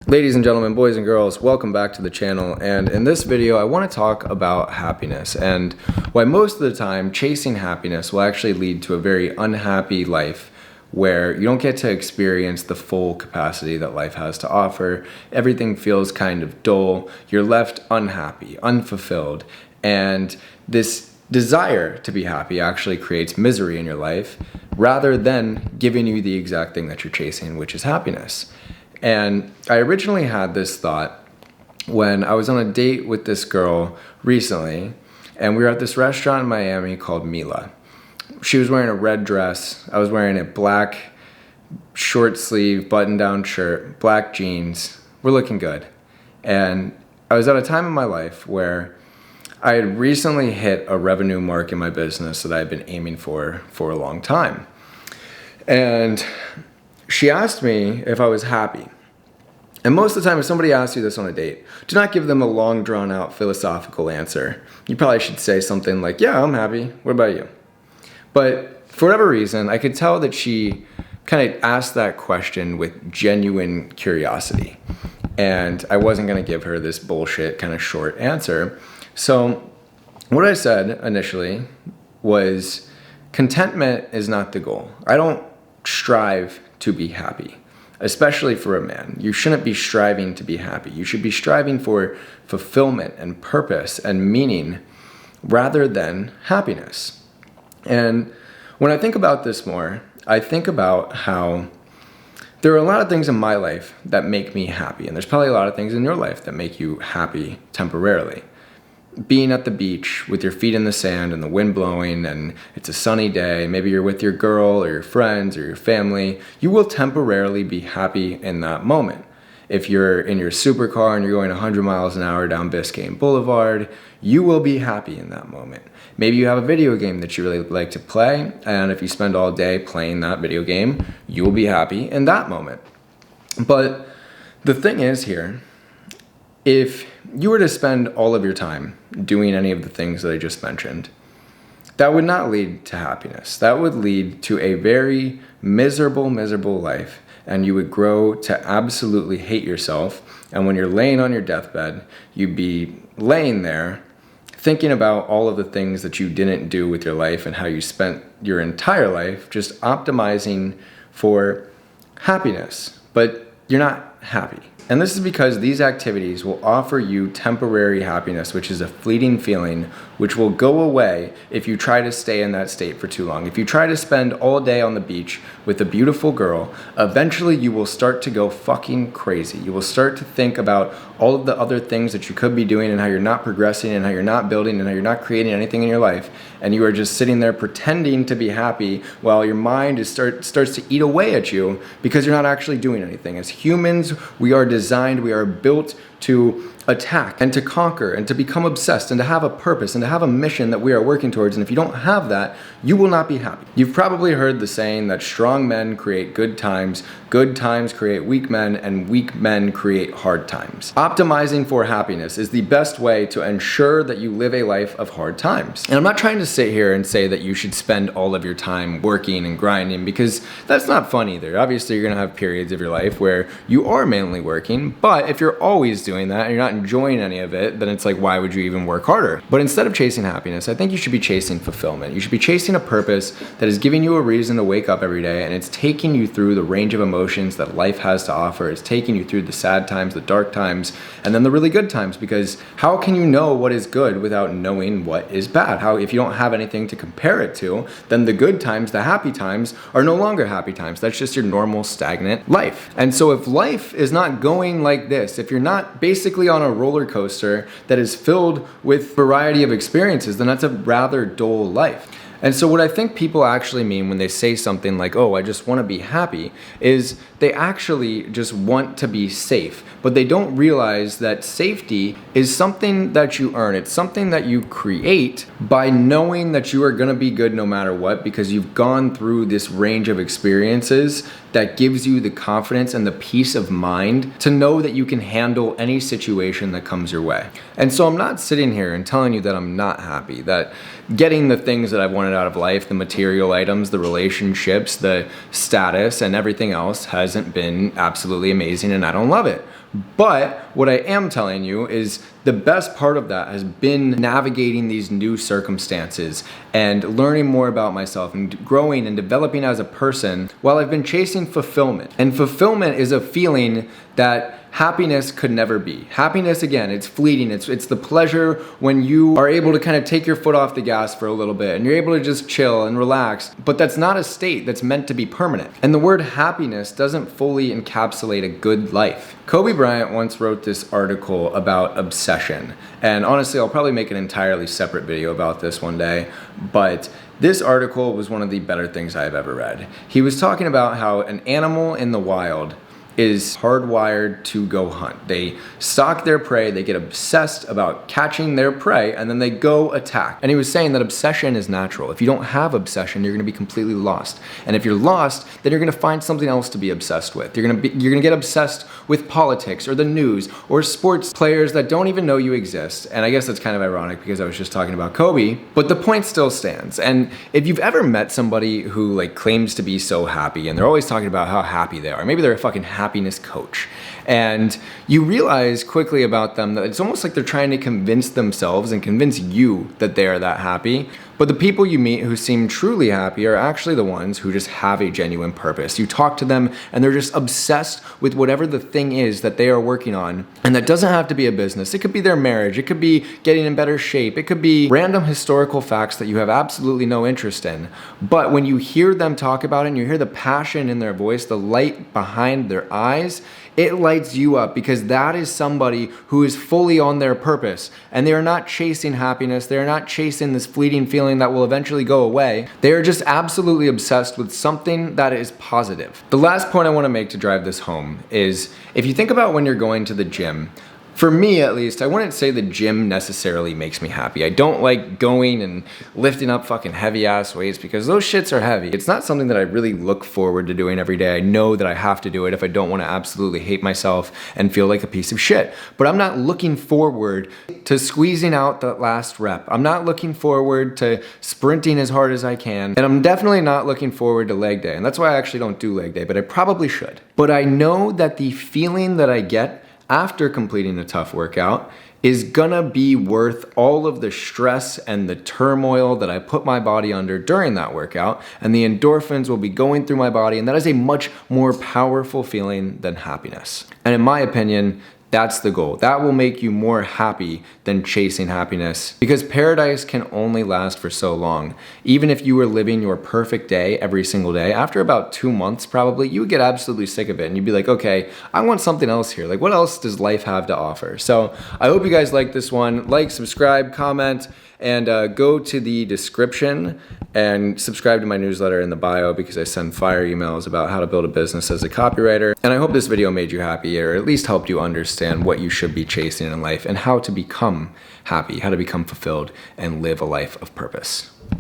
Ladies and gentlemen, boys and girls, welcome back to the channel, and in this video I want to talk about happiness and why most of the time chasing happiness will actually lead to a very unhappy life where you don't get to experience the full capacity that life has to offer. Everything feels kind of dull, you're left unhappy, unfulfilled, and this desire to be happy actually creates misery in your life rather than giving you the exact thing that you're chasing, which is happiness. And I originally had this thought when I was on a date with this girl recently, and we were at this restaurant in Miami called Mila. She was wearing a red dress, I was wearing a black short sleeve button down shirt, black jeans. We're looking good. And I was at a time in my life where I had recently hit a revenue mark in my business that I had been aiming for a long time. And she asked me if I was happy. And most of the time, if somebody asks you this on a date, do not give them a long, drawn-out philosophical answer. You probably should say something like, yeah, I'm happy. What about you? But for whatever reason, I could tell that she kind of asked that question with genuine curiosity. And I wasn't going to give her this bullshit kind of short answer. So what I said initially was, contentment is not the goal. I don't strive to be happy, especially for a man. You shouldn't be striving to be happy. You should be striving for fulfillment and purpose and meaning rather than happiness. And when I think about this more, I think about how there are a lot of things in my life that make me happy, and there's probably a lot of things in your life that make you happy temporarily. Being at the beach with your feet in the sand and the wind blowing and it's a sunny day, maybe you're with your girl or your friends or your family, you will temporarily be happy in that moment. If you're in your supercar and you're going 100 miles an hour down Biscayne Boulevard, you will be happy in that moment. Maybe you have a video game that you really like to play, and if you spend all day playing that video game, you will be happy in that moment. But the thing is here, if you were to spend all of your time doing any of the things that I just mentioned, that would not lead to happiness. That would lead to a very miserable life, and you would grow to absolutely hate yourself. And when you're laying on your deathbed, you'd be laying there thinking about all of the things that you didn't do with your life and how you spent your entire life just optimizing for happiness, but you're not happy. And this is because these activities will offer you temporary happiness, which is a fleeting feeling, which will go away if you try to stay in that state for too long. If you try to spend all day on the beach with a beautiful girl, eventually you will start to go fucking crazy. You will start to think about all of the other things that you could be doing and how you're not progressing and how you're not building and how you're not creating anything in your life. And you are just sitting there pretending to be happy while your mind starts to eat away at you because you're not actually doing anything. As humans, we are built to attack and to conquer and to become obsessed and to have a purpose and to have a mission that we are working towards. And if you don't have that, you will not be happy. You've probably heard the saying that strong men create good times create weak men, and weak men create hard times. Optimizing for happiness is the best way to ensure that you live a life of hard times. And I'm not trying to sit here and say that you should spend all of your time working and grinding, because that's not fun either. Obviously, you're gonna have periods of your life where you are mainly working, but if you're always doing that and you're not enjoying any of it, then it's like, why would you even work harder? But instead of chasing happiness, I think you should be chasing fulfillment. You should be chasing a purpose that is giving you a reason to wake up every day, and it's taking you through the range of emotions that life has to offer. It's taking you through the sad times, the dark times, and then the really good times, because how can you know what is good without knowing what is bad? If you don't have anything to compare it to, then the good times, the happy times, are no longer happy times. That's just your normal stagnant life. And so if life is not going like this, if you're not basically on a roller coaster that is filled with variety of experiences, then that's a rather dull life. And so what I think people actually mean when they say something like, oh, I just want to be happy, is they actually just want to be safe. But they don't realize that safety is something that you earn. It's something that you create by knowing that you are going to be good no matter what, because you've gone through this range of experiences that gives you the confidence and the peace of mind to know that you can handle any situation that comes your way. And so I'm not sitting here and telling you that I'm not happy, that getting the things that I've wanted out of life, the material items, the relationships, the status, and everything else hasn't been absolutely amazing and I don't love it. But what I am telling you is the best part of that has been navigating these new circumstances and learning more about myself and growing and developing as a person while I've been chasing fulfillment. And fulfillment is a feeling that happiness could never be. Happiness, again, it's fleeting. It's the pleasure when you are able to kind of take your foot off the gas for a little bit and you're able to just chill and relax. But that's not a state that's meant to be permanent. And the word happiness doesn't fully encapsulate a good life. Kobe Bryant once wrote this article about obsession. And honestly, I'll probably make an entirely separate video about this one day. But this article was one of the better things I've ever read. He was talking about how an animal in the wild is hardwired to go hunt. They stalk their prey, they get obsessed about catching their prey, and then they go attack. And he was saying that obsession is natural. If you don't have obsession, you're gonna be completely lost. And if you're lost, then you're gonna find something else to be obsessed with. You're gonna get obsessed with politics or the news or sports players that don't even know you exist. And I guess that's kind of ironic because I was just talking about Kobe, but the point still stands. And if you've ever met somebody who like claims to be so happy and they're always talking about how happy they are, maybe they're a fucking happiness coach, and you realize quickly about them that it's almost like they're trying to convince themselves and convince you that they are that happy. But the people you meet who seem truly happy are actually the ones who just have a genuine purpose. You talk to them and they're just obsessed with whatever the thing is that they are working on. And that doesn't have to be a business. It could be their marriage. It could be getting in better shape. It could be random historical facts that you have absolutely no interest in. But when you hear them talk about it and you hear the passion in their voice, the light behind their eyes, it lights you up because that is somebody who is fully on their purpose and they are not chasing happiness. They are not chasing this fleeting feeling that will eventually go away. They are just absolutely obsessed with something that is positive. The last point I want to make to drive this home is if you think about when you're going to the gym, for me at least, I wouldn't say the gym necessarily makes me happy. I don't like going and lifting up fucking heavy ass weights because those shits are heavy. It's not something that I really look forward to doing every day. I know that I have to do it if I don't want to absolutely hate myself and feel like a piece of shit. But I'm not looking forward to squeezing out that last rep. I'm not looking forward to sprinting as hard as I can. And I'm definitely not looking forward to leg day. And that's why I actually don't do leg day, but I probably should. But I know that the feeling that I get after completing a tough workout is gonna be worth all of the stress and the turmoil that I put my body under during that workout, and the endorphins will be going through my body, and that is a much more powerful feeling than happiness. And in my opinion, that's the goal. That will make you more happy than chasing happiness because paradise can only last for so long. Even if you were living your perfect day every single day, after about 2 months probably, you would get absolutely sick of it and you'd be like, okay, I want something else here. Like what else does life have to offer? So I hope you guys like this one. Like, subscribe, comment, and go to the description and subscribe to my newsletter in the bio because I send fire emails about how to build a business as a copywriter. And I hope this video made you happy or at least helped you understand what you should be chasing in life and how to become happy, how to become fulfilled and live a life of purpose.